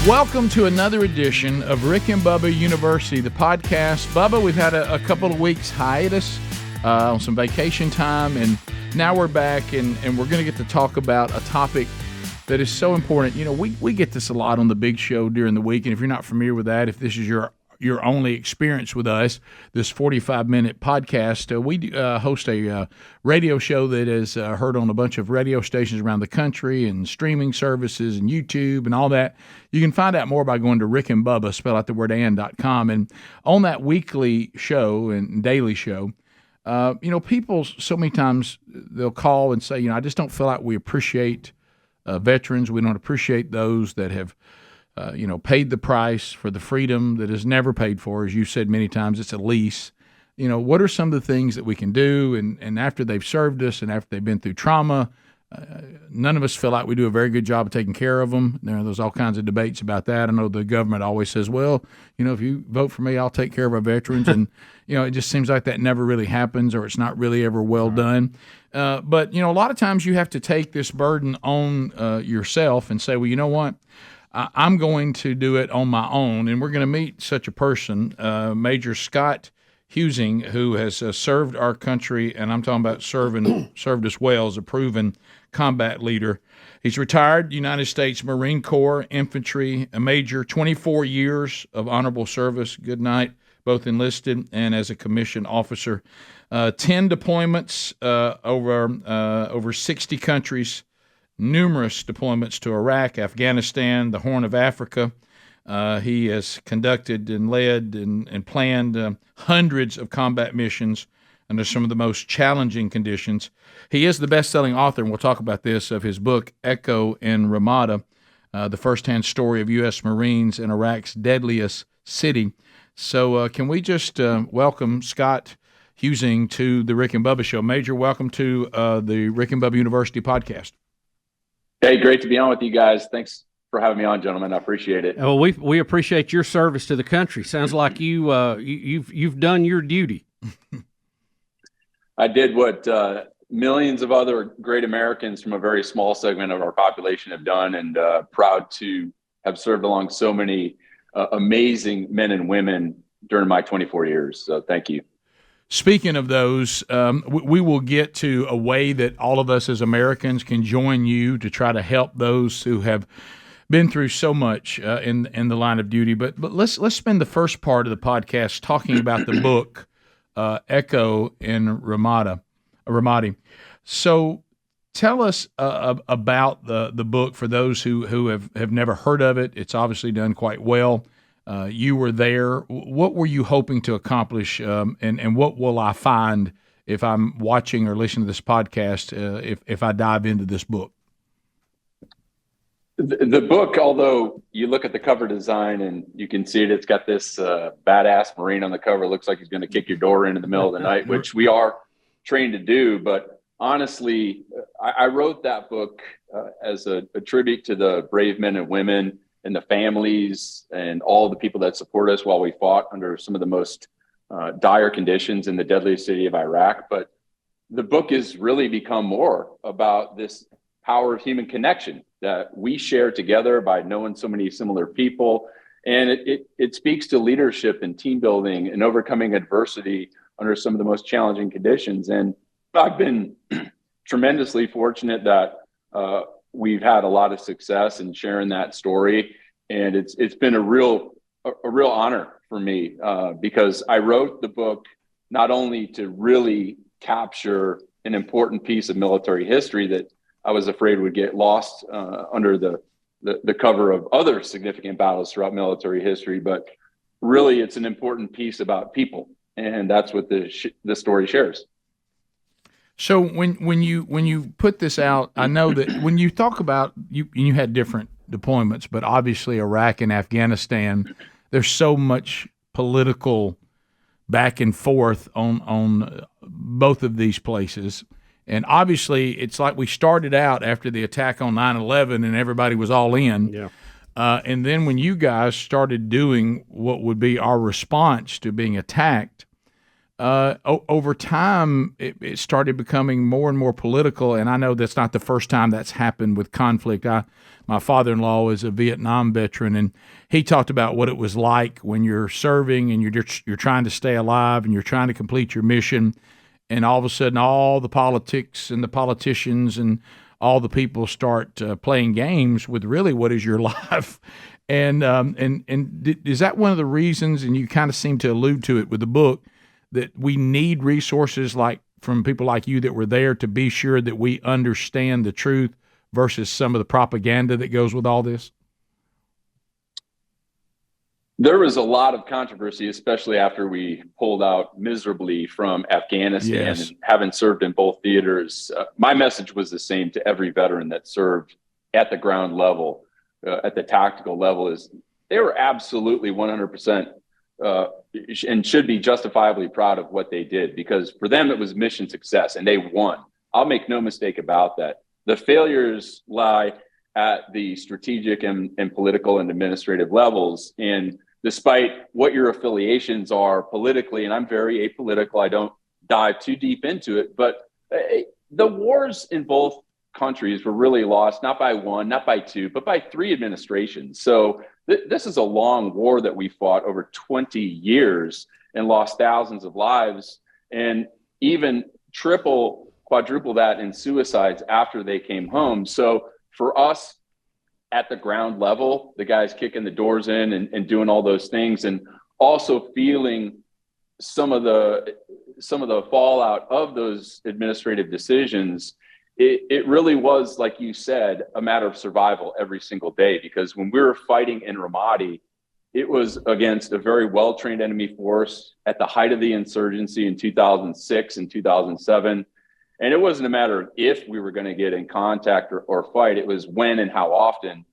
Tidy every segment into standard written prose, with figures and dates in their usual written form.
Welcome to another edition of Rick and Bubba University, the podcast. Bubba, we've had a couple of weeks hiatus on some vacation time, and now we're back, and we're going to get to talk about a topic that is so important. You know, we get this a lot on the big show during the week, and if you're not familiar with that, if this is your only experience with us, this 45-minute podcast, we host a radio show that is heard on a bunch of radio stations around the country and streaming services and YouTube and all that. You can find out more by going to Rick and Bubba, spell out the word and.com. And on that weekly show and daily show, people so many times they'll call and say, I just don't feel like we appreciate veterans. We don't appreciate those that have paid the price for the freedom that is never paid for. As you said many times, it's a lease. What are some of the things that we can do? And after they've served us and after they've been through trauma, none of us feel like we do a very good job of taking care of them. There's all kinds of debates about that. I know the government always says, well, if you vote for me, I'll take care of our veterans. And, it just seems like that never really happens, or it's not really ever well done. But, a lot of times you have to take this burden on yourself and say, well, you know what? I'm going to do it on my own, and we're going to meet such a person, Major Scott Huesing, who has served our country, and I'm talking about served us well as a proven combat leader. He's retired United States Marine Corps infantry, a major, 24 years of honorable service, good night, both enlisted and as a commissioned officer, 10 deployments over 60 countries, numerous deployments to Iraq, Afghanistan, the Horn of Africa. He has conducted and led and planned hundreds of combat missions under some of the most challenging conditions. He is the best-selling author, and we'll talk about this, of his book, Echo in Ramadi, the first-hand story of U.S. Marines in Iraq's deadliest city. So can we just welcome Scott Huesing to the Rick and Bubba Show. Major, welcome to the Rick and Bubba University podcast. Hey, great to be on with you guys. Thanks for having me on, gentlemen. I appreciate it. Well, we appreciate your service to the country. Sounds like you've done your duty. I did what millions of other great Americans from a very small segment of our population have done, and proud to have served along so many amazing men and women during my 24 years. So thank you. Speaking of those, we will get to a way that all of us as Americans can join you to try to help those who have been through so much in the line of duty. But let's spend the first part of the podcast talking about the book, Echo in Ramadi. So tell us about the book for those who have never heard of it. It's obviously done quite well. You were there. What were you hoping to accomplish, and what will I find if I'm watching or listening to this podcast if I dive into this book? The book, although you look at the cover design and you can see it's got this badass Marine on the cover. It looks like he's going to kick your door in the middle of the night, which we are trained to do. But honestly, I wrote that book as a tribute to the brave men and women and the families and all the people that support us while we fought under some of the most dire conditions in the deadliest city of Iraq. But the book has really become more about this power of human connection that we share together by knowing so many similar people. And it speaks to leadership and team building and overcoming adversity under some of the most challenging conditions. And I've been tremendously fortunate that we've had a lot of success in sharing that story. And it's been a real honor for me because I wrote the book not only to really capture an important piece of military history that I was afraid would get lost under the cover of other significant battles throughout military history, but really it's an important piece about people. And that's what the story shares. So when you put this out, I know that when you talk about you had different deployments, but obviously Iraq and Afghanistan, there's so much political back and forth on both of these places. And obviously it's like we started out after the attack on 9/11 and everybody was all in. Yeah. And then when you guys started doing what would be our response to being attacked, over time, it started becoming more and more political. And I know that's not the first time that's happened with conflict. My father-in-law is a Vietnam veteran, and he talked about what it was like when you're serving and you're trying to stay alive and you're trying to complete your mission, and all of a sudden, all the politics and the politicians and all the people start playing games with really what is your life. And is that one of the reasons? And you kind of seem to allude to it with the book, that we need resources like from people like you that were there to be sure that we understand the truth versus some of the propaganda that goes with all this? There was a lot of controversy, especially after we pulled out miserably from Afghanistan. Yes. And having served in both theaters. My message was the same to every veteran that served at the ground level, at the tactical level, is they were absolutely 100% and should be justifiably proud of what they did, because for them it was mission success and they won. I'll make no mistake about that. The failures lie at the strategic and political and administrative levels. And despite what your affiliations are politically, and I'm very apolitical, I don't dive too deep into it, but the wars in both countries were really lost, not by one, not by two, but by three administrations. So this is a long war that we fought over 20 years and lost thousands of lives, and even triple, quadruple that in suicides after they came home. So for us at the ground level, the guys kicking the doors in and doing all those things, and also feeling some of the fallout of those administrative decisions, it really was, like you said, a matter of survival every single day. Because when we were fighting in Ramadi, it was against a very well-trained enemy force at the height of the insurgency in 2006 and 2007. And it wasn't a matter of if we were going to get in contact or fight, it was when and how often.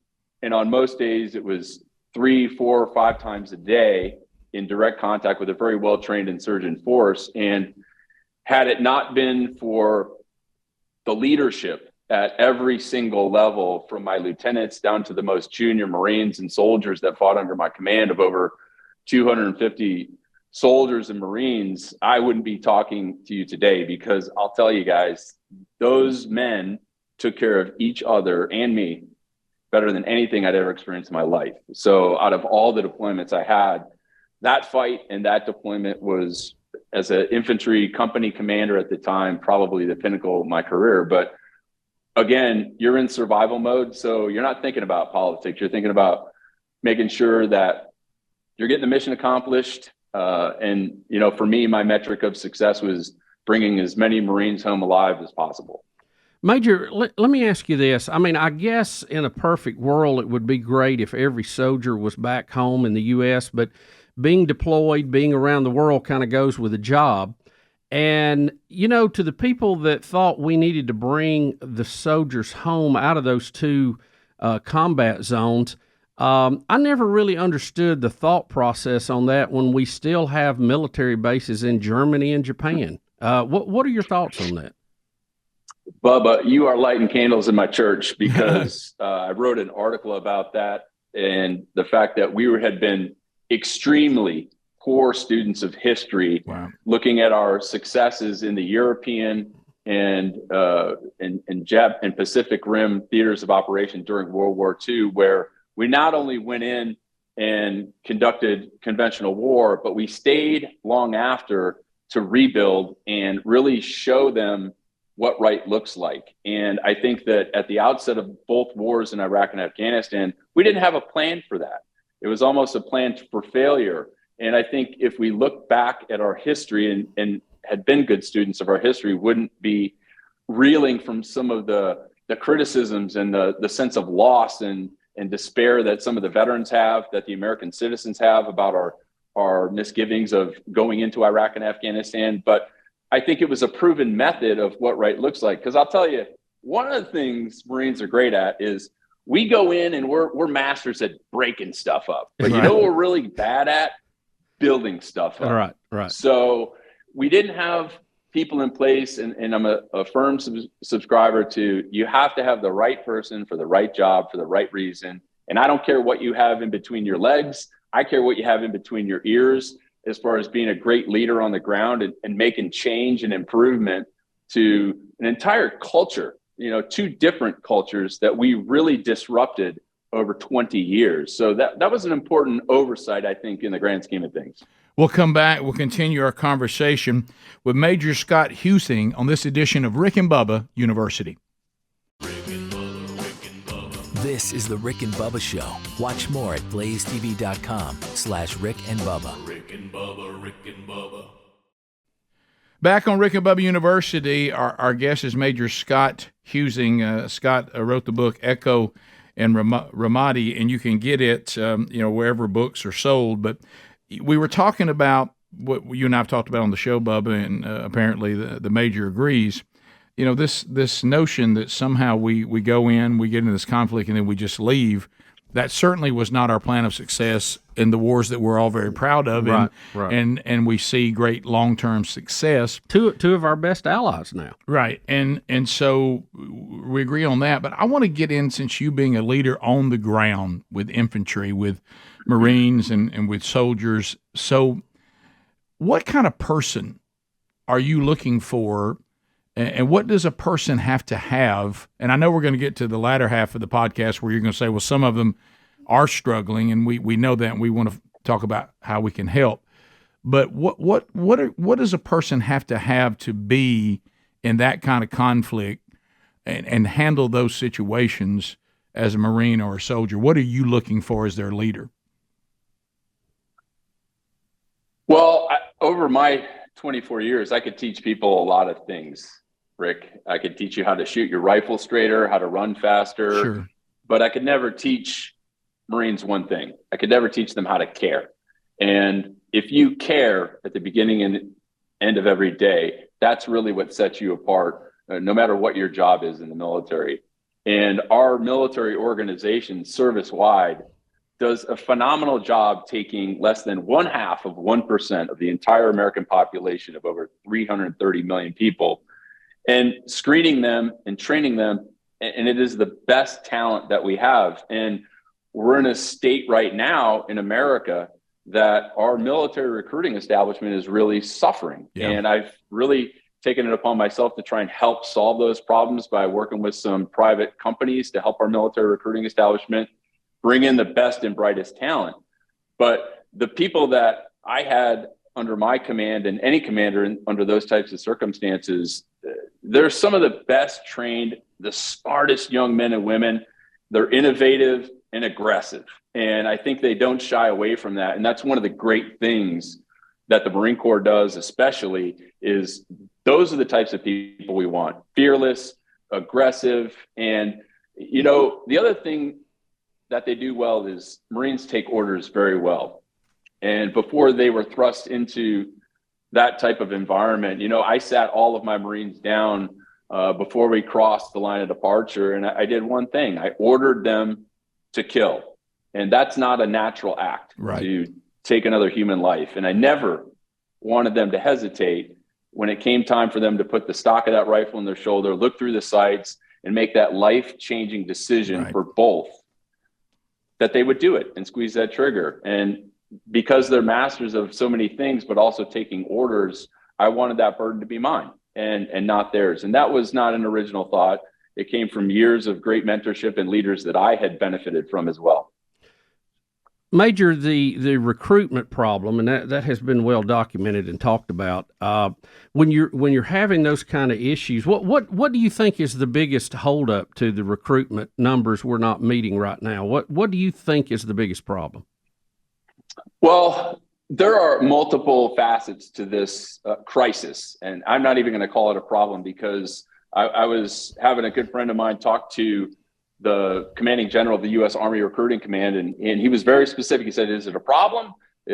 And on most days, it was 3, 4, or 5 times a day in direct contact with a very well-trained insurgent force. And had it not been for the leadership at every single level, from my lieutenants down to the most junior Marines and soldiers that fought under my command of over 250 soldiers and Marines, I wouldn't be talking to you today, because I'll tell you guys, those men took care of each other and me better than anything I'd ever experienced in my life. So out of all the deployments I had, that fight and that deployment was, as an infantry company commander at the time, probably the pinnacle of my career. But again, you're in survival mode. So you're not thinking about politics. You're thinking about making sure that you're getting the mission accomplished. And, you know, for me, my metric of success was bringing as many Marines home alive as possible. Major, let me ask you this. I mean, I guess in a perfect world, it would be great if every soldier was back home in the U.S., but being deployed, being around the world kind of goes with a job. And, you know, to the people that thought we needed to bring the soldiers home out of those two combat zones, I never really understood the thought process on that when we still have military bases in Germany and Japan. What are your thoughts on that? Bubba, you are lighting candles in my church, because I wrote an article about that, and the fact that we had been extremely poor students of history. Wow. Looking at our successes in the European and Pacific Rim theaters of operation during World War II, where we not only went in and conducted conventional war, but we stayed long after to rebuild and really show them what right looks like. And I think that at the outset of both wars in Iraq and Afghanistan, we didn't have a plan for that. It was almost a plan for failure. And I think if we look back at our history and had been good students of our history, wouldn't be reeling from some of the criticisms and the sense of loss and despair that some of the veterans have, that the American citizens have about our misgivings of going into Iraq and Afghanistan. But I think it was a proven method of what right looks like. Because I'll tell you, one of the things Marines are great at is we go in and we're masters at breaking stuff up. But you know what we're really bad at? Building stuff up. Right. So we didn't have people in place, and I'm a firm subscriber to, you have to have the right person for the right job for the right reason. And I don't care what you have in between your legs. I care what you have in between your ears. as far as being a great leader on the ground and making change and improvement to an entire culture, two different cultures that we really disrupted over 20 years. So that was an important oversight, I think, in the grand scheme of things. We'll come back. We'll continue our conversation with Major Scott Huesing on this edition of Rick and Bubba University. This is the Rick and Bubba Show. Watch more at blazetv.com/Rick and Bubba. Rick and Bubba, Rick and Bubba. Back on Rick and Bubba University, our guest is Major Scott Huesing. Scott wrote the book Echo and Ramadi, and you can get it wherever books are sold. But we were talking about what you and I have talked about on the show, Bubba, and apparently the Major agrees. This notion that somehow we go in, we get into this conflict, and then we just leave. That certainly was not our plan of success in the wars that we're all very proud of, Right. And we see great long-term success. Two of our best allies now. Right, and so we agree on that. But I want to get in, since you being a leader on the ground with infantry, with Marines, and with soldiers. So, what kind of person are you looking for? And what does a person have to have? And I know we're going to get to the latter half of the podcast where you're going to say, well, some of them are struggling, and we know that, and we want to talk about how we can help. But what does a person have to be in that kind of conflict and handle those situations as a Marine or a soldier? What are you looking for as their leader? Well, over my 24 years, I could teach people a lot of things. Rick, I could teach you how to shoot your rifle straighter, how to run faster, Sure. But I could never teach Marines one thing. I could never teach them how to care. And if you care at the beginning and end of every day, that's really what sets you apart, no matter what your job is in the military. And our military organization, service-wide, does a phenomenal job taking less than 0.5% of the entire American population of over 330 million people and screening them and training them. And it is the best talent that we have. And we're in a state right now in America that our military recruiting establishment is really suffering. Yeah. And I've really taken it upon myself to try and help solve those problems by working with some private companies to help our military recruiting establishment bring in the best and brightest talent. But the people that I had under my command, and any commander under those types of circumstances, they're some of the best trained, the smartest young men and women. They're innovative and aggressive. And I think they don't shy away from that. And that's one of the great things that the Marine Corps does, especially, is those are the types of people we want. Fearless, aggressive. And, the other thing that they do well is Marines take orders very well. And before they were thrust into that type of environment, I sat all of my Marines down before we crossed the line of departure. And I did one thing. I ordered them to kill. And that's not a natural act, Right. to take another human life. And I never wanted them to hesitate when it came time for them to put the stock of that rifle in their shoulder, look through the sights, and make that life-changing decision Right. for both, that they would do it and squeeze that trigger. And because they're masters of so many things, but also taking orders, I wanted that burden to be mine and not theirs. And that was not an original thought. It came from years of great mentorship and leaders that I had benefited from as well. Major, the recruitment problem, and that has been well documented and talked about. When you're having those kind of issues, what do you think is the biggest holdup to the recruitment numbers we're not meeting right now? What do you think is the biggest problem? Well, there are multiple facets to this crisis, and I'm not even going to call it a problem because I was having a good friend of mine talk to the commanding general of the U.S. Army Recruiting Command, and he was very specific. He said, is it a problem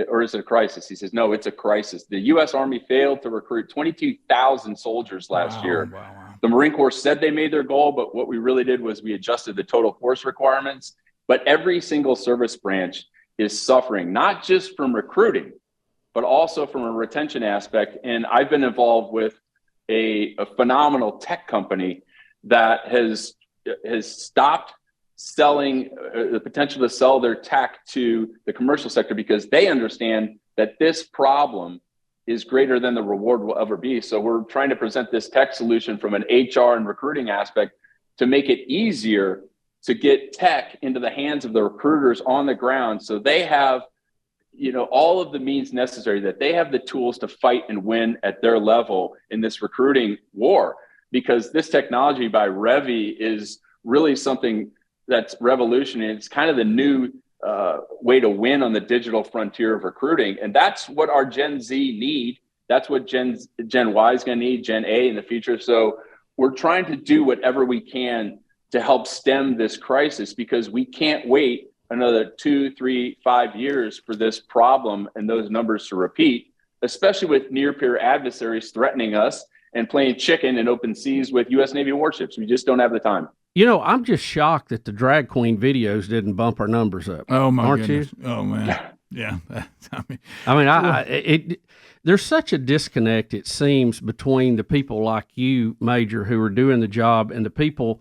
or is it a crisis? He says, no, it's a crisis. The U.S. Army failed to recruit 22,000 soldiers last year. Wow. The Marine Corps said they made their goal, but what we really did was we adjusted the total force requirements. But every single service branch is suffering, not just from recruiting, but also from a retention aspect. And I've been involved with a phenomenal tech company that has stopped selling the potential to sell their tech to the commercial sector because they understand that this problem is greater than the reward will ever be. So we're trying to present this tech solution from an HR and recruiting aspect to make it easier to get tech into the hands of the recruiters on the ground, so they have, all of the means necessary, that they have the tools to fight and win at their level in this recruiting war. Because this technology by Revy is really something that's revolutionary. It's kind of the new way to win on the digital frontier of recruiting. And that's what our Gen Z need. That's what Gen Y is going to need, Gen A in the future. So we're trying to do whatever we can to help stem this crisis, because we can't wait another 2, 3, 5 years for this problem and those numbers to repeat, especially with near peer adversaries threatening us and playing chicken in open seas with U.S. Navy warships. We just don't have the time. I'm just shocked that the drag queen videos didn't bump our numbers up. Oh my Aren't goodness. you? Oh man. Yeah. There's such a disconnect, it seems, between the people like you, Major, who are doing the job, and the people,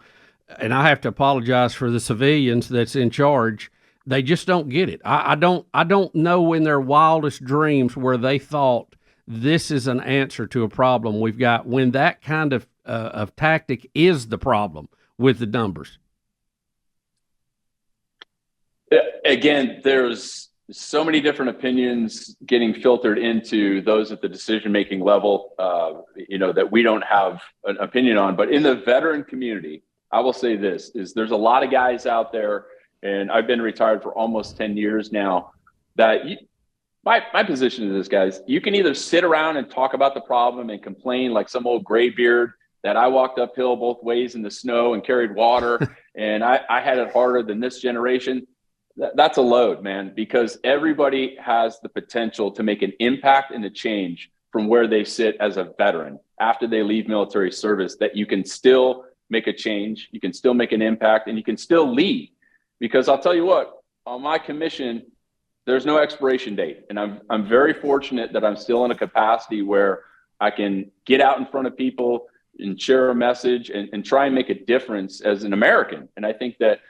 and I have to apologize for the civilians that's in charge. They just don't get it. I don't know in their wildest dreams where they thought this is an answer to a problem we've got, when that kind of tactic is the problem with the numbers. Again, there's so many different opinions getting filtered into those at the decision-making level, that we don't have an opinion on. But in the veteran community, I will say this, is there's a lot of guys out there, and I've been retired for almost 10 years now, that my position is this, guys: you can either sit around and talk about the problem and complain like some old graybeard that I walked uphill both ways in the snow and carried water and I had it harder than this generation. That's a load, man, because everybody has the potential to make an impact and a change from where they sit as a veteran after they leave military service, that you can still make a change, you can still make an impact, and you can still lead. Because I'll tell you what, on my commission, there's no expiration date. And I'm very fortunate that I'm still in a capacity where I can get out in front of people and share a message and try and make a difference as an American. And I think that,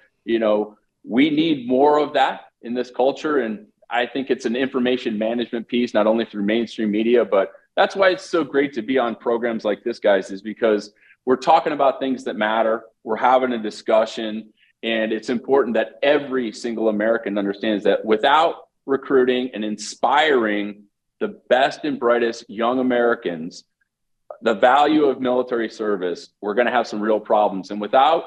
we need more of that in this culture. And I think it's an information management piece, not only through mainstream media, but that's why it's so great to be on programs like this, guys, is because we're talking about things that matter. We're having a discussion. And it's important that every single American understands that without recruiting and inspiring the best and brightest young Americans, the value of military service, we're going to have some real problems. And without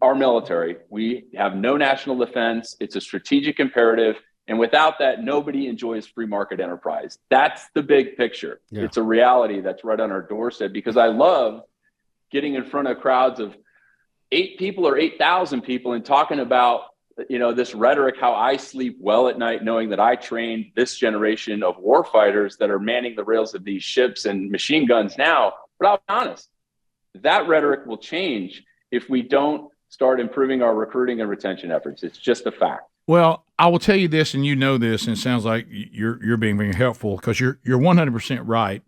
our military, we have no national defense. It's a strategic imperative. And without that, nobody enjoys free market enterprise. That's the big picture. Yeah. It's a reality that's right on our doorstep, because I love getting in front of crowds of 8 people or 8,000 people and talking about, this rhetoric, how I sleep well at night, knowing that I trained this generation of warfighters that are manning the rails of these ships and machine guns now. But I'll be honest, that rhetoric will change if we don't start improving our recruiting and retention efforts. It's just a fact. Well, I will tell you this, and you know this, and it sounds like you're being very helpful, because you're 100% right.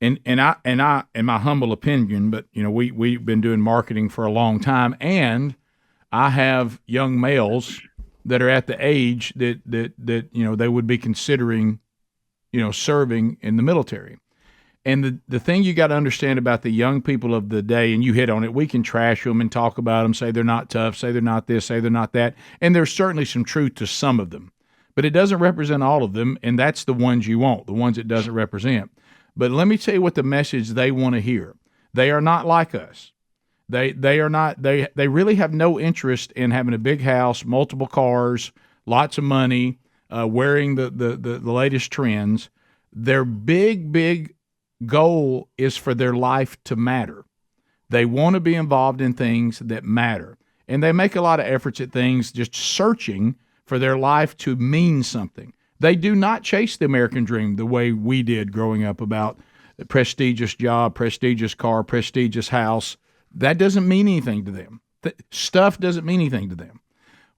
And I, in my humble opinion, but we've been doing marketing for a long time, and I have young males that are at the age that they would be considering, serving in the military. And the thing you got to understand about the young people of the day, and you hit on it, we can trash them and talk about them, say they're not tough, say they're not this, say they're not that. And there's certainly some truth to some of them. But it doesn't represent all of them, and that's the ones you want, the ones it doesn't represent. But let me tell you what the message they want to hear. They are not like us. They are not. They really have no interest in having a big house, multiple cars, lots of money, wearing the latest trends. Their big goal is for their life to matter. They want to be involved in things that matter. And they make a lot of efforts at things just searching for their life to mean something. They do not chase the American dream the way we did growing up, about a prestigious job, prestigious car, prestigious house. That doesn't mean anything to them. Stuff doesn't mean anything to them.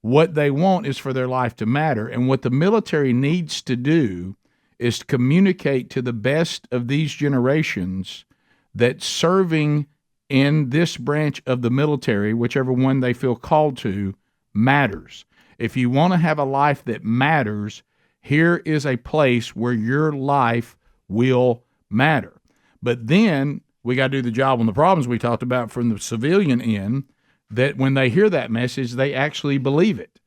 What they want is for their life to matter. And what the military needs to do is to communicate to the best of these generations that serving in this branch of the military, whichever one they feel called to, matters. If you want to have a life that matters, Here is a place where your life will matter. But then we got to do the job on the problems we talked about from the civilian end, that when they hear that message, they actually believe it.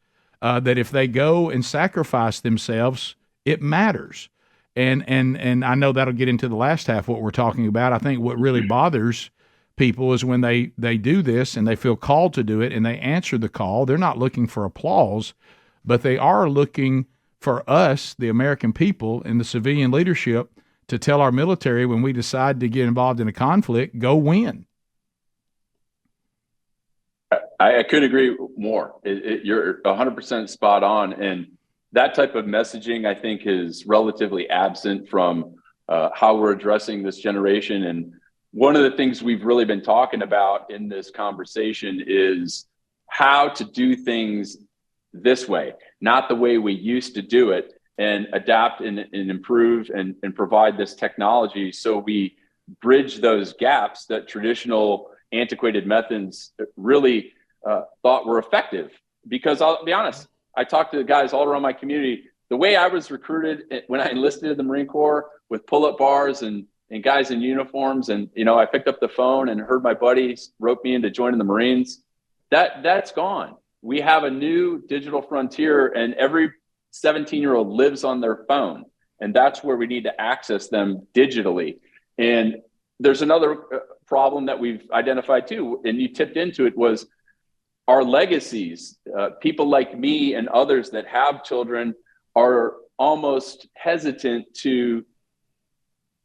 That if they go and sacrifice themselves, it matters. And I know that'll get into the last half what we're talking about. I think what really bothers people is when they do this and they feel called to do it and they answer the call. They're not looking for applause, but they are looking for us, the American people and the civilian leadership, to tell our military when we decide to get involved in a conflict, go win. I couldn't agree more. You're 100% spot on. And that type of messaging, I think, is relatively absent from how we're addressing this generation. And one of the things we've really been talking about in this conversation is how to do things this way, not the way we used to do it, and adapt and improve and provide this technology so we bridge those gaps that traditional antiquated methods really thought were effective. Because I'll be honest, I talked to the guys all around my community. The way I was recruited when I enlisted in the Marine Corps with pull-up bars and guys in uniforms, and I picked up the phone and heard my buddies rope me into joining the Marines, that's gone. We have a new digital frontier, and every 17-year-old lives on their phone, and that's where we need to access them digitally. And there's another problem that we've identified too, and you tipped into it, was our legacies. People like me and others that have children are almost hesitant to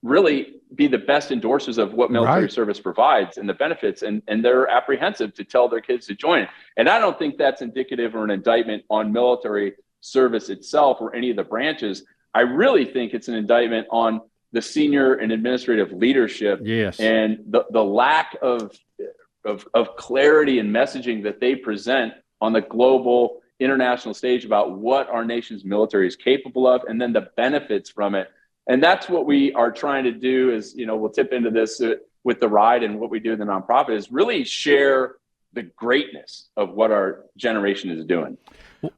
really be the best endorsers of what military service provides and the benefits, and they're apprehensive to tell their kids to join it. And I don't think that's indicative or an indictment on military service itself or any of the branches. I really think it's an indictment on the senior and administrative leadership, and the lack of clarity and messaging that they present on the global international stage about what our nation's military is capable of, and then the benefits from it. And that's what we are trying to do is, we'll tip into this with the ride, and what we do in the nonprofit is really share the greatness of what our generation is doing.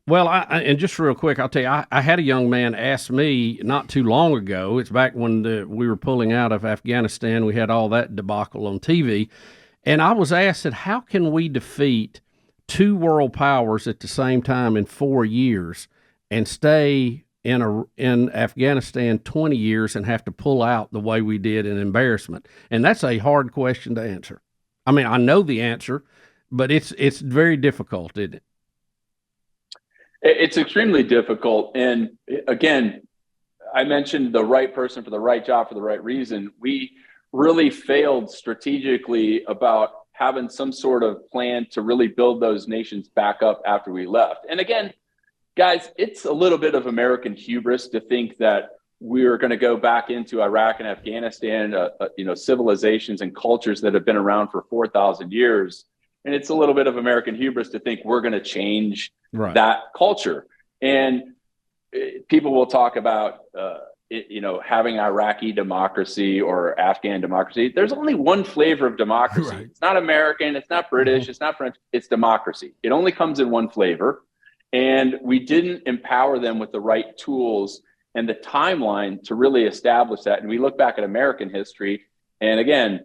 Well, and just real quick, I'll tell you, I had a young man ask me not too long ago. It's back when we were pulling out of Afghanistan. We had all that debacle on TV. And I was asked, how can we defeat two world powers at the same time in 4 years and stay in Afghanistan 20 years and have to pull out the way we did in embarrassment? And that's a hard question to answer. I mean, I know the answer, but it's very difficult, isn't it? It's extremely difficult. And again, I mentioned the right person for the right job for the right reason. We really failed strategically about having some sort of plan to really build those nations back up after we left. And again, guys, it's a little bit of American hubris to think that we're going to go back into Iraq and Afghanistan, civilizations and cultures that have been around for 4,000 years. And it's a little bit of American hubris to think we're going to change that culture. And people will talk about, having Iraqi democracy or Afghan democracy. There's only one flavor of democracy. Right. It's not American. It's not British. It's not French. It's democracy. It only comes in one flavor. And we didn't empower them with the right tools and the timeline to really establish that. And we look back at American history, and again,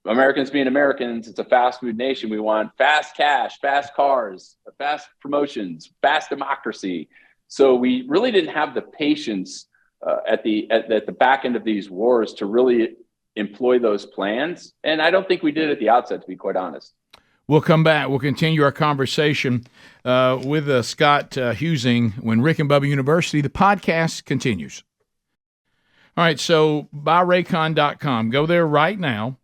Americans being Americans, it's a fast food nation. We want fast cash, fast cars, fast promotions, fast democracy. So we really didn't have the patience at the back end of these wars to really employ those plans. And I don't think we did at the outset, to be quite honest. We'll come back. We'll continue our conversation with Scott Huesing when Rick and Bubba University, the podcast continues. All right, so buyraycon.com. Go there right now.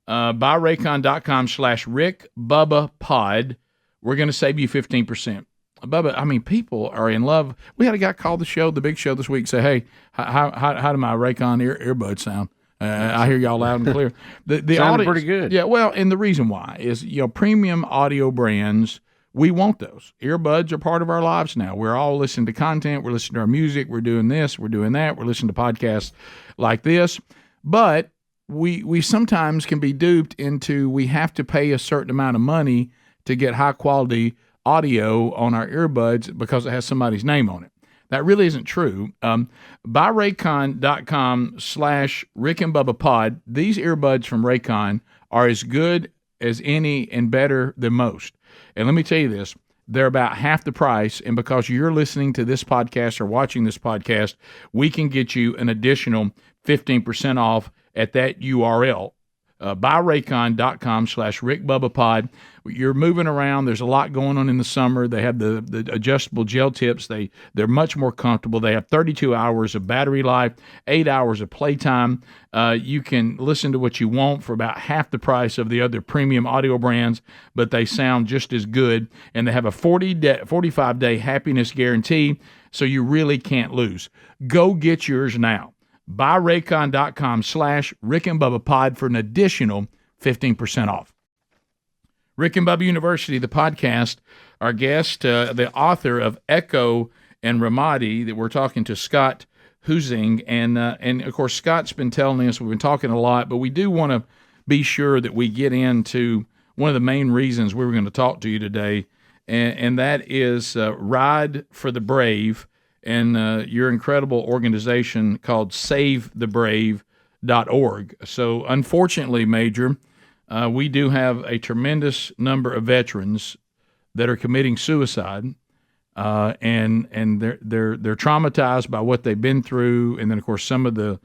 buyraycon.com/RickBubbaPod. We're going to save you 15%. Bubba, people are in love. We had a guy call the big show this week, say, hey, how do my Raycon earbuds sound? I hear y'all loud and clear. The sounded pretty good. Yeah, well, and the reason why is, premium audio brands, we want those. Earbuds are part of our lives now. We're all listening to content. We're listening to our music. We're doing this. We're doing that. We're listening to podcasts like this. But we sometimes can be duped into we have to pay a certain amount of money to get high-quality audio on our earbuds because it has somebody's name on it. That really isn't true. BuyRaycon.com/Rick and Bubba Pod. These earbuds from Raycon are as good as any and better than most. And let me tell you this, they're about half the price. And because you're listening to this podcast or watching this podcast, we can get you an additional 15% off at that URL. BuyRaycon.com/RickBubbaPod. You're moving around. There's a lot going on in the summer. They have the adjustable gel tips. They're much more comfortable. They have 32 hours of battery life, 8 hours of playtime. You can listen to what you want for about half the price of the other premium audio brands, but they sound just as good. And they have a 45-day happiness guarantee, so you really can't lose. Go get yours now. BuyRaycon.com/Rick and Bubba Pod for an additional 15% off. Rick and Bubba University, the podcast, our guest, the author of Echo and Ramadi, that we're talking to Scott Huesing. And of course, Scott's been telling us, we've been talking a lot, but we do want to be sure that we get into one of the main reasons we were going to talk to you today, and that is Ride for the Brave, and your incredible organization called SaveTheBrave.org. So unfortunately, Major, we do have a tremendous number of veterans that are committing suicide, and they're traumatized by what they've been through, and then of course some of the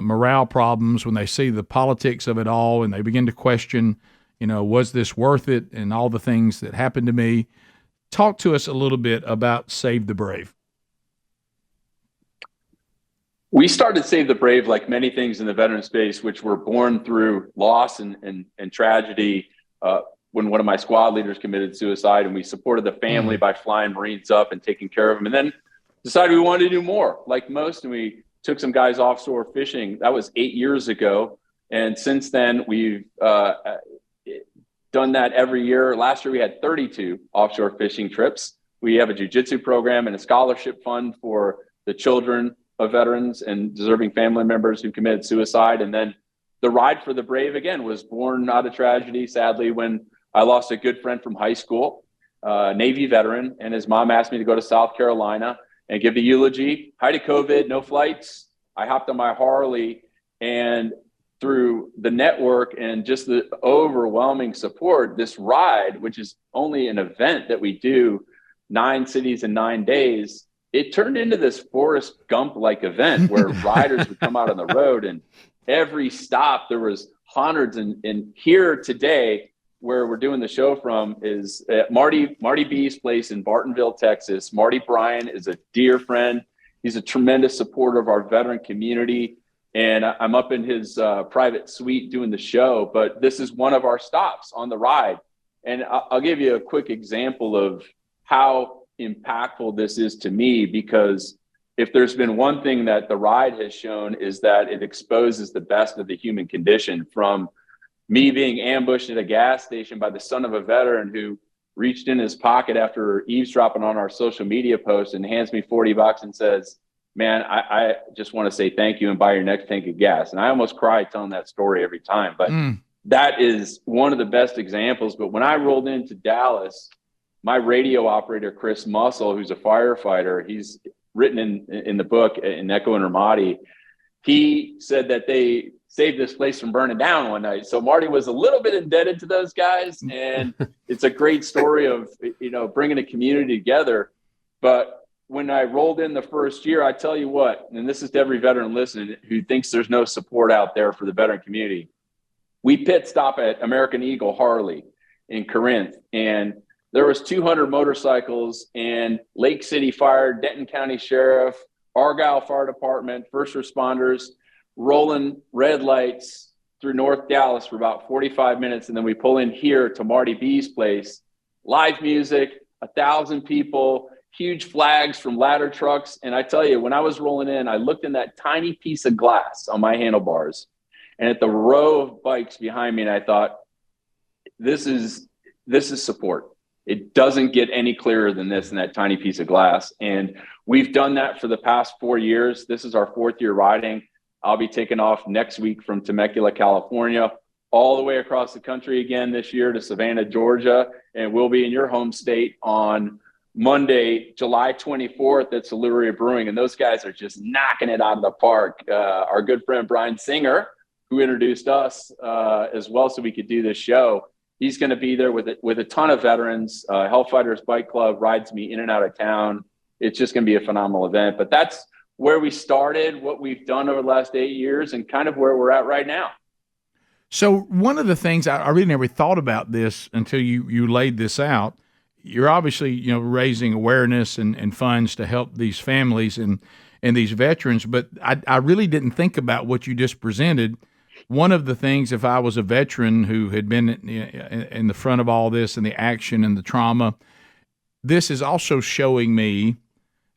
morale problems when they see the politics of it all, and they begin to question, was this worth it, and all the things that happened to me. Talk to us a little bit about Save the Brave. We started Save the Brave like many things in the veteran space, which were born through loss and tragedy. When one of my squad leaders committed suicide, and we supported the family by flying Marines up and taking care of them, and then decided we wanted to do more, like most, and we took some guys offshore fishing. That was 8 years ago, and since then we've done that every year. Last year we had 32 offshore fishing trips. We have a jiu-jitsu program and a scholarship fund for the children of veterans and deserving family members who committed suicide. And then the Ride for the Brave, again, was born out of tragedy, sadly, when I lost a good friend from high school, Navy veteran, and his mom asked me to go to South Carolina and give the eulogy. Height of COVID, no flights. I hopped on my Harley, and through the network and just the overwhelming support, this ride, which is only an event that we do 9 cities in 9 days, it turned into this Forrest Gump-like event where riders would come out on the road, and every stop there was hundreds. And here today, where we're doing the show from, is at Marty B's place in Bartonville, Texas. Marty Bryan is a dear friend. He's a tremendous supporter of our veteran community. And I'm up in his private suite doing the show, but this is one of our stops on the ride. And I'll give you a quick example of how impactful this is to me, because if there's been one thing that the ride has shown, is that it exposes the best of the human condition. From me being ambushed at a gas station by the son of a veteran who reached in his pocket after eavesdropping on our social media post and hands me $40 and says, "Man, I just want to say thank you and buy your next tank of gas." And I almost cry telling that story every time, but that is one of the best examples. But when I rolled into Dallas, my radio operator, Chris Muscle, who's a firefighter, he's written in the book, in Echo and Ramadi, he said that they saved this place from burning down one night. So Marty was a little bit indebted to those guys. And it's a great story of, bringing a community together. But when I rolled in the first year, I tell you what, and this is to every veteran listening who thinks there's no support out there for the veteran community, we pit stop at American Eagle Harley in Corinth, and there was 200 motorcycles, and Lake City Fire, Denton County Sheriff, Argyle Fire Department, first responders, rolling red lights through North Dallas for about 45 minutes. And then we pull in here to Marty B's place, live music, 1,000 people, huge flags from ladder trucks. And I tell you, when I was rolling in, I looked in that tiny piece of glass on my handlebars and at the row of bikes behind me, and I thought, this is support. It doesn't get any clearer than this in that tiny piece of glass. And we've done that for the past 4 years. This is our 4th year riding. I'll be taking off next week from Temecula, California, all the way across the country again this year to Savannah, Georgia. And we'll be in your home state on Monday, July 24th at Siluria Brewing, and those guys are just knocking it out of the park. Our good friend Brian Singer, who introduced us as well so we could do this show, he's going to be there with a ton of veterans. Hellfighters Bike Club rides me in and out of town. It's just going to be a phenomenal event. But that's where we started, what we've done over the last 8 years, and kind of where we're at right now. So one of the things I really never thought about this until you laid this out. You're obviously, raising awareness and funds to help these families and these veterans, but I really didn't think about what you just presented. One of the things, if I was a veteran who had been in the front of all this and the action and the trauma, this is also showing me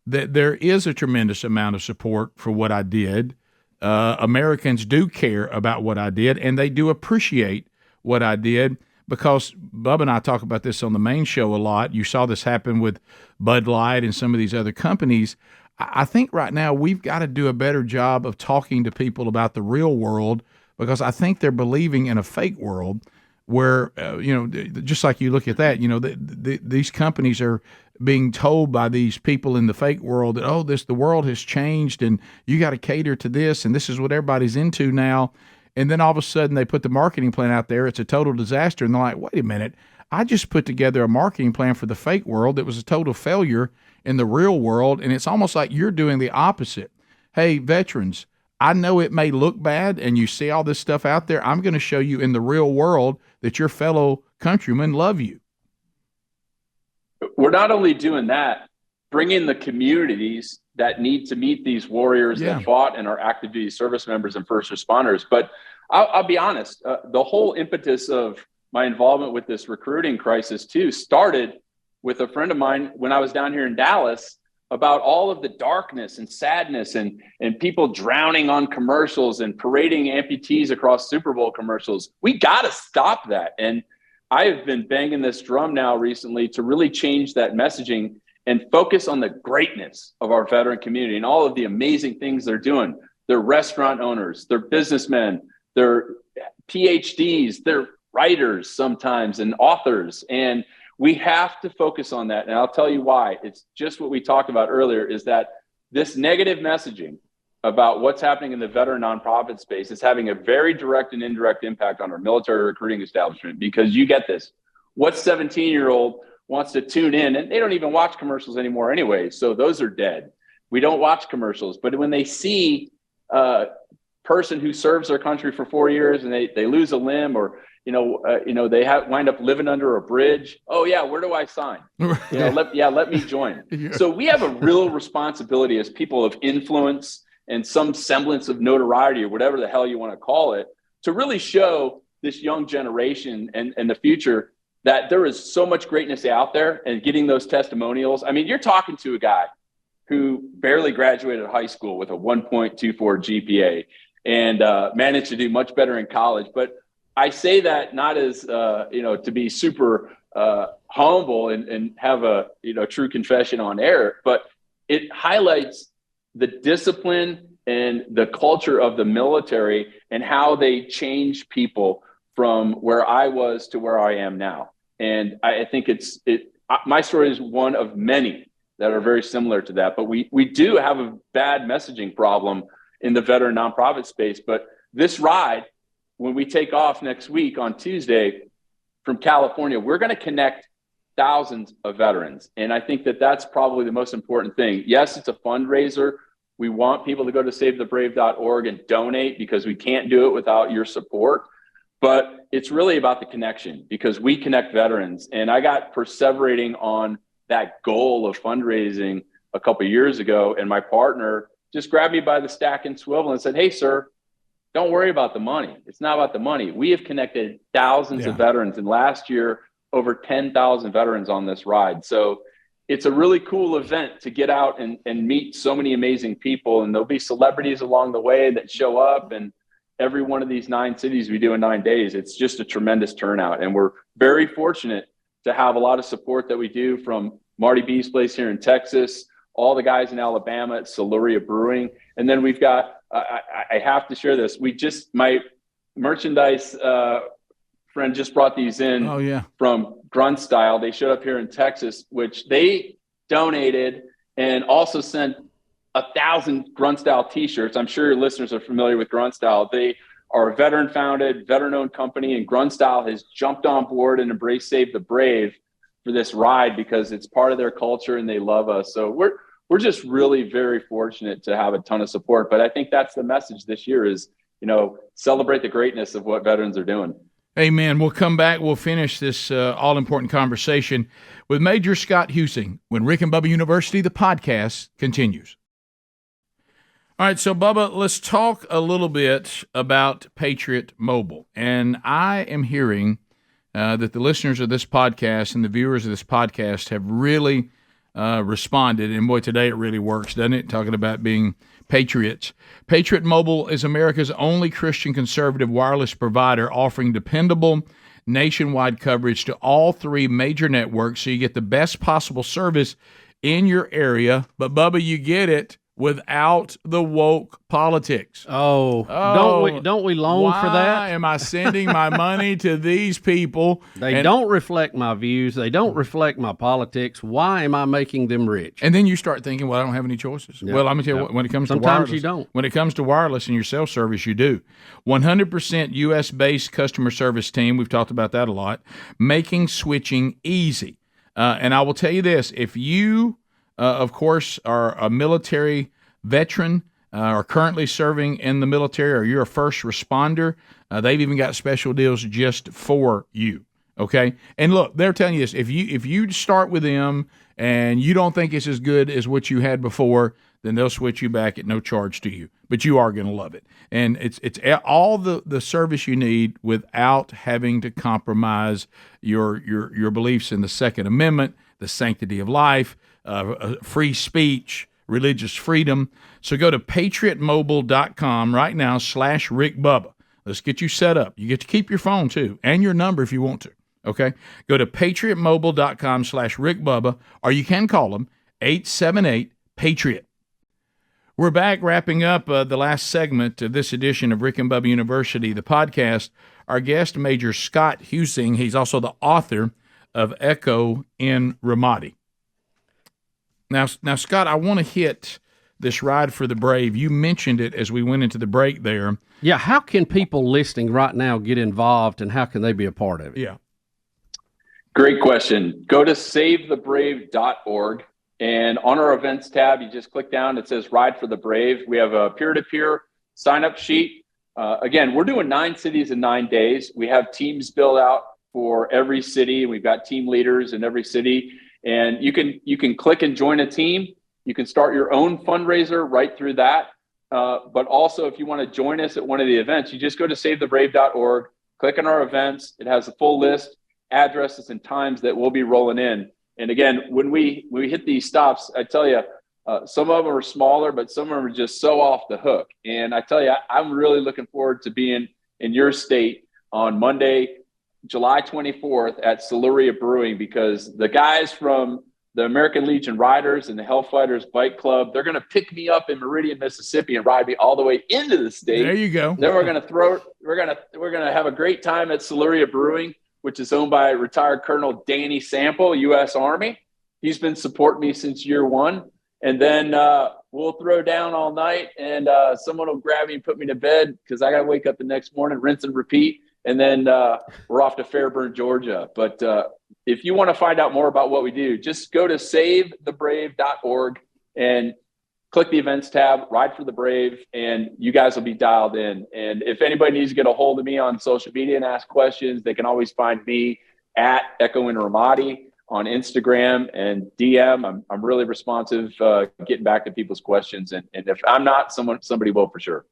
that there is a tremendous amount of support for what I did. Americans do care about what I did, and they do appreciate what I did. Because Bubba and I talk about this on the main show a lot. You saw this happen with Bud Light and some of these other companies. I think right now we've got to do a better job of talking to people about the real world, because I think they're believing in a fake world where, just like you look at that, these companies are being told by these people in the fake world that, the world has changed and you got to cater to this and this is what everybody's into now. And then all of a sudden they put the marketing plan out there. It's a total disaster. And they're like, wait a minute, I just put together a marketing plan for the fake world that was a total failure in the real world. And it's almost like you're doing the opposite. Hey, veterans, I know it may look bad and you see all this stuff out there. I'm going to show you in the real world that your fellow countrymen love you. We're not only doing that, bringing the communities that need to meet these warriors that fought and are active duty service members and first responders. But I'll be honest, the whole impetus of my involvement with this recruiting crisis too started with a friend of mine when I was down here in Dallas about all of the darkness and sadness and people drowning on commercials and parading amputees across Super Bowl commercials. We got to stop that. And I have been banging this drum now recently to really change that messaging and focus on the greatness of our veteran community and all of the amazing things they're doing. They're restaurant owners, they're businessmen, they're PhDs, they're writers sometimes and authors. And we have to focus on that. And I'll tell you why. It's just what we talked about earlier, is that this negative messaging about what's happening in the veteran nonprofit space is having a very direct and indirect impact on our military recruiting establishment. Because you get this, what 17-year-old wants to tune in, and they don't even watch commercials anymore anyway. So those are dead. We don't watch commercials, but when they see a person who serves their country for 4 years and they lose a limb or, they wind up living under a bridge. Oh yeah. Where do I sign? Let me join. So we have a real responsibility as people of influence and some semblance of notoriety or whatever the hell you want to call it, to really show this young generation and the future that there is so much greatness out there, and getting those testimonials. I mean, you're talking to a guy who barely graduated high school with a 1.24 GPA and managed to do much better in college. But I say that not as, to be super humble and have a, true confession on air, but it highlights the discipline and the culture of the military and how they change people from where I was to where I am now. And I think my story is one of many that are very similar to that. But we do have a bad messaging problem in the veteran nonprofit space. But this ride, when we take off next week on Tuesday from California, we're going to connect thousands of veterans. And I think that that's probably the most important thing. Yes, it's a fundraiser. We want people to go to savethebrave.org and donate, because we can't do it without your support. But it's really about the connection, because we connect veterans. And I got perseverating on that goal of fundraising a couple of years ago. And my partner just grabbed me by the stack and swivel and said, hey, sir, don't worry about the money. It's not about the money. We have connected thousands of veterans. And last year, over 10,000 veterans on this ride. So it's a really cool event to get out and meet so many amazing people. And there'll be celebrities along the way that show up. And every one of these 9 cities we do in 9 days, it's just a tremendous turnout. And we're very fortunate to have a lot of support that we do from Marty B's place here in Texas, all the guys in Alabama at Siluria Brewing. And then we've got, I have to share this. My merchandise friend just brought these in from Grunt Style. They showed up here in Texas, which they donated, and also sent 1,000 Grunt Style t-shirts. I'm sure your listeners are familiar with Grunt Style. They are a veteran-founded, veteran-owned company, and Grunt Style has jumped on board and embraced Save the Brave for this ride because it's part of their culture and they love us. So we're just really very fortunate to have a ton of support. But I think that's the message this year is, celebrate the greatness of what veterans are doing. Amen. We'll come back. We'll finish this all-important conversation with Major Scott Huesing when Rick and Bubba University, the podcast, continues. All right, so Bubba, let's talk a little bit about Patriot Mobile. And I am hearing that the listeners of this podcast and the viewers of this podcast have really responded. And boy, today it really works, doesn't it? Talking about being patriots. Patriot Mobile is America's only Christian conservative wireless provider offering dependable nationwide coverage to all three major networks so you get the best possible service in your area. But Bubba, you get it without the woke politics. Oh, don't we long for that? Why am I sending my money to these people? They don't reflect my views. They don't reflect my politics. Why am I making them rich? And then you start thinking, well, I don't have any choices. Yeah. Well, I'm going to tell you what, when it comes to wireless. Sometimes you don't. When it comes to wireless and your cell service, you do. 100% U.S.-based customer service team. We've talked about that a lot. Making switching easy. And I will tell you this. If you of course, are a military veteran, are currently serving in the military, or you're a first responder, they've even got special deals just for you. Okay, and look, they're telling you this: if you start with them and you don't think it's as good as what you had before, then they'll switch you back at no charge to you. But you are going to love it, and it's all the service you need without having to compromise your beliefs in the Second Amendment, the sanctity of life, free speech, religious freedom. So go to patriotmobile.com right now /Rick Bubba. Let's get you set up. You get to keep your phone too, and your number if you want to. Okay? Go to patriotmobile.com /Rick Bubba, or you can call them 878-PATRIOT. We're back wrapping up the last segment of this edition of Rick and Bubba University, the podcast. Our guest, Major Scott Huesing. He's also the author of Echo in Ramadi. Now, Scott, I want to hit this Ride for the Brave. You mentioned it as we went into the break there. Yeah, how can people listening right now get involved, and how can they be a part of it? Yeah. Great question. Go to savethebrave.org, and on our events tab, you just click down. It says Ride for the Brave. We have a peer-to-peer sign-up sheet. Again, we're doing 9 cities in 9 days. We have teams built out for every city. We've got team leaders in every city. And you can click and join a team. You can start your own fundraiser right through that. But also, if you want to join us at one of the events, you just go to savethebrave.org, click on our events. It has a full list, addresses, and times that we'll be rolling in. And again, when we hit these stops, I tell you, some of them are smaller, but some of them are just so off the hook. And I tell you, I'm really looking forward to being in your state on Monday, July 24th at Siluria Brewing, because the guys from the American Legion Riders and the Hellfighters Bike Club, they're going to pick me up in Meridian, Mississippi, and ride me all the way into the state. There you go. Then we're going to have a great time at Siluria Brewing, which is owned by retired Colonel Danny Sample, U.S. Army. He's been supporting me since year one. And then we'll throw down all night, and someone will grab me and put me to bed because I got to wake up the next morning, rinse and repeat. And then we're off to Fairburn, Georgia. But if you want to find out more about what we do, just go to savethebrave.org and click the events tab, Ride for the Brave, and you guys will be dialed in. And if anybody needs to get a hold of me on social media and ask questions, they can always find me at Echo in Ramadi on Instagram and DM. I'm really responsive, getting back to people's questions. And if I'm not, somebody will for sure.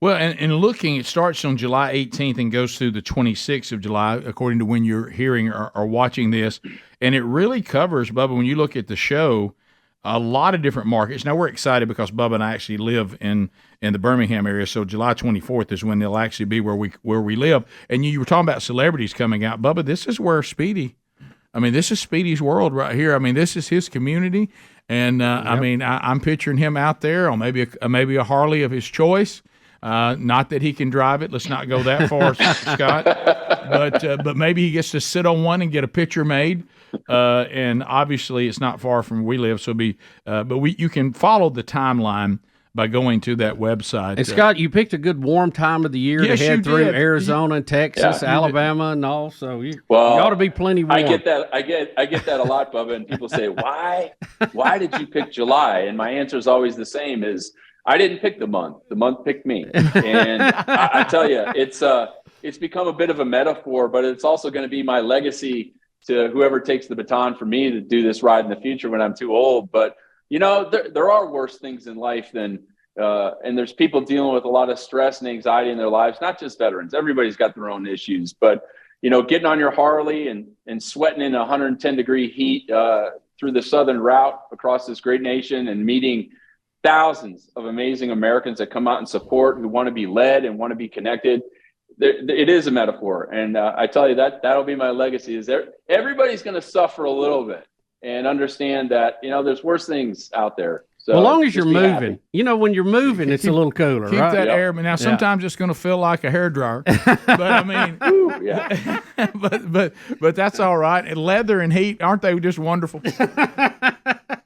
Well, and looking, it starts on July 18th and goes through the 26th of July, according to when you're hearing or watching this. And it really covers, Bubba, when you look at the show, a lot of different markets. Now, we're excited because Bubba and I actually live in the Birmingham area, so July 24th is when they'll actually be where we live. And you were talking about celebrities coming out. Bubba, this is where this is Speedy's world right here. I mean, this is his community. And, yep. I'm picturing him out there on maybe a Harley of his choice. Not that he can drive it. Let's not go that far, Scott. But maybe he gets to sit on one and get a picture made. And obviously, it's not far from where we live. So you can follow the timeline by going to that website. And Scott, you picked a good warm time of the year to head through Arizona and Texas, Alabama, and all. So you ought to be plenty warm. I get that. I get that a lot, Bubba. And people say, "Why did you pick July?" And my answer is always the same: is I didn't pick the month. The month picked me. And I tell you, it's become a bit of a metaphor, but it's also going to be my legacy to whoever takes the baton for me to do this ride in the future when I'm too old. But there are worse things in life than, and there's people dealing with a lot of stress and anxiety in their lives, not just veterans. Everybody's got their own issues, but, getting on your Harley and sweating in 110-degree heat through the southern route across this great nation and meeting thousands of amazing Americans that come out and support, who want to be led and want to be connected. It is a metaphor. And I tell you that'll be my legacy is everybody's going to suffer a little bit. And understand that, there's worse things out there. So as long as you're moving, when you're moving, it's a little cooler, keep right? That air. Now, sometimes it's going to feel like a hairdryer, but I mean, but that's all right. And leather and heat, aren't they just wonderful?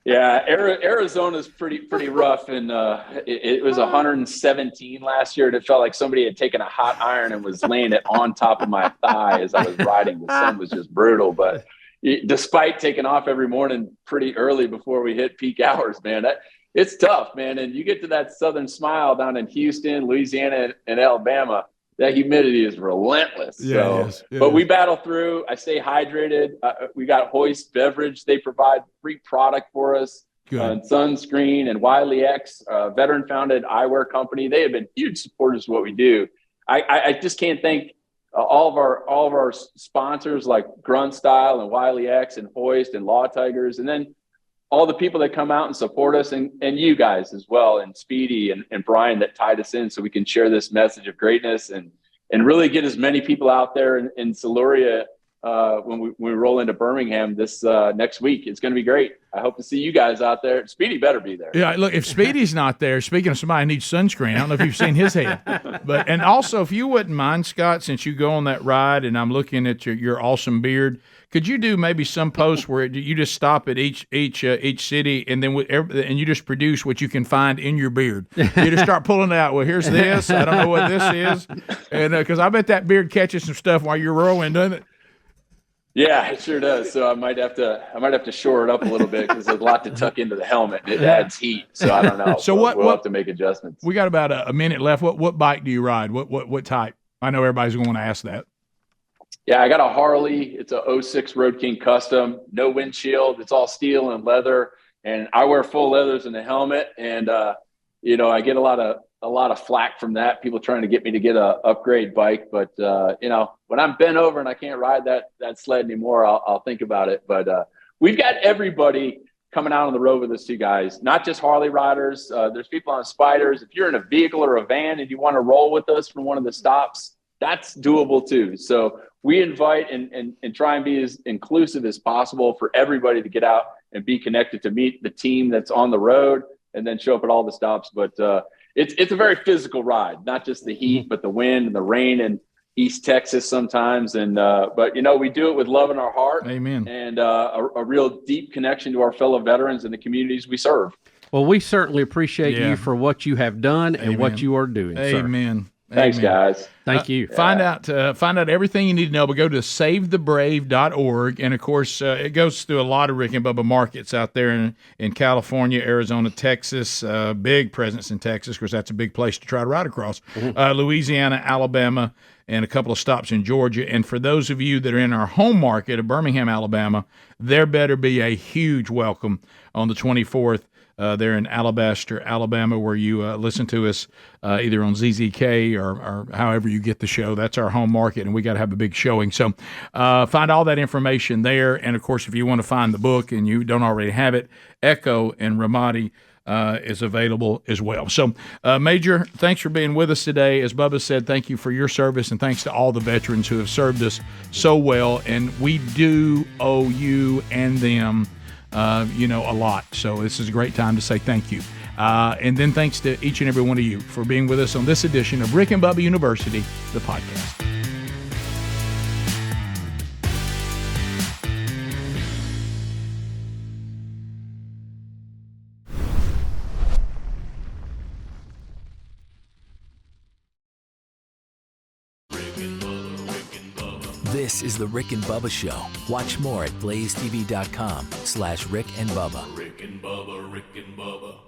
Yeah, Arizona's pretty rough, and it was 117 last year, and it felt like somebody had taken a hot iron and was laying it on top of my thigh as I was riding. The sun was just brutal, but despite taking off every morning pretty early before we hit peak hours, man, it's tough, man. And you get to that southern smile down in Houston, Louisiana, and Alabama, that humidity is relentless. But we battle through. I stay hydrated. We got Hoist Beverage. They provide free product for us. Sunscreen and Wiley X, veteran-founded eyewear company. They have been huge supporters of what we do. I just can't thank all of our sponsors like Grunt Style and Wiley X and Hoist and Law Tigers, and then all the people that come out and support us, and you guys as well, and Speedy and Brian that tied us in so we can share this message of greatness and really get as many people out there in Siluria when we roll into Birmingham this next week. It's going to be great. I hope to see you guys out there. Speedy better be there. Yeah, look, if Speedy's not there, speaking of somebody who needs sunscreen, I don't know if you've seen his head. And also, if you wouldn't mind, Scott, since you go on that ride and I'm looking at your awesome beard, could you do maybe some post where you just stop at each city and then and you just produce what you can find in your beard? You just start pulling it out. Well, here's this. I don't know what this is, and because I bet that beard catches some stuff while you're rolling, doesn't it? Yeah, it sure does. So I might have to shore it up a little bit because there's a lot to tuck into the helmet. It adds heat, so I don't know. So we'll have to make adjustments. We got about a minute left. What bike do you ride? What type? I know everybody's going to ask that. Yeah, I got a Harley. It's a 06 Road King Custom. No windshield. It's all steel and leather, and I wear full leathers in the helmet. And I get a lot of flack from that. People trying to get me to get a upgrade bike, but when I'm bent over and I can't ride that sled anymore, I'll think about it. But we've got everybody coming out on the road with us, too, guys. Not just Harley riders. There's people on Spiders. If you're in a vehicle or a van and you want to roll with us from one of the stops, that's doable too. So we invite and try and be as inclusive as possible for everybody to get out and be connected to meet the team that's on the road and then show up at all the stops. But it's a very physical ride, not just the heat, but the wind and the rain in East Texas sometimes. And but we do it with love in our heart. Amen. And a real deep connection to our fellow veterans and the communities we serve. Well, we certainly appreciate you for what you have done and Amen. what you are doing. Amen. Sir. Thanks, guys. Thank you. Find out everything you need to know, but go to savethebrave.org. And, of course, it goes through a lot of Rick and Bubba markets out there in California, Arizona, Texas, big presence in Texas, because that's a big place to try to ride across, Louisiana, Alabama, and a couple of stops in Georgia. And for those of you that are in our home market of Birmingham, Alabama, there better be a huge welcome on the 24th. There in Alabaster, Alabama, where you listen to us either on ZZK or however you get the show. That's our home market, and we got to have a big showing. So find all that information there. And, of course, if you want to find the book and you don't already have it, Echo and Ramadi is available as well. So, Major, thanks for being with us today. As Bubba said, thank you for your service, and thanks to all the veterans who have served us so well. And we do owe you and them a lot. So this is a great time to say thank you. And then thanks to each and every one of you for being with us on this edition of Rick and Bubba University, the podcast. This is the Rick and Bubba Show. Watch more at blazetv.com/Rick and Bubba. Rick and Bubba, Rick and Bubba.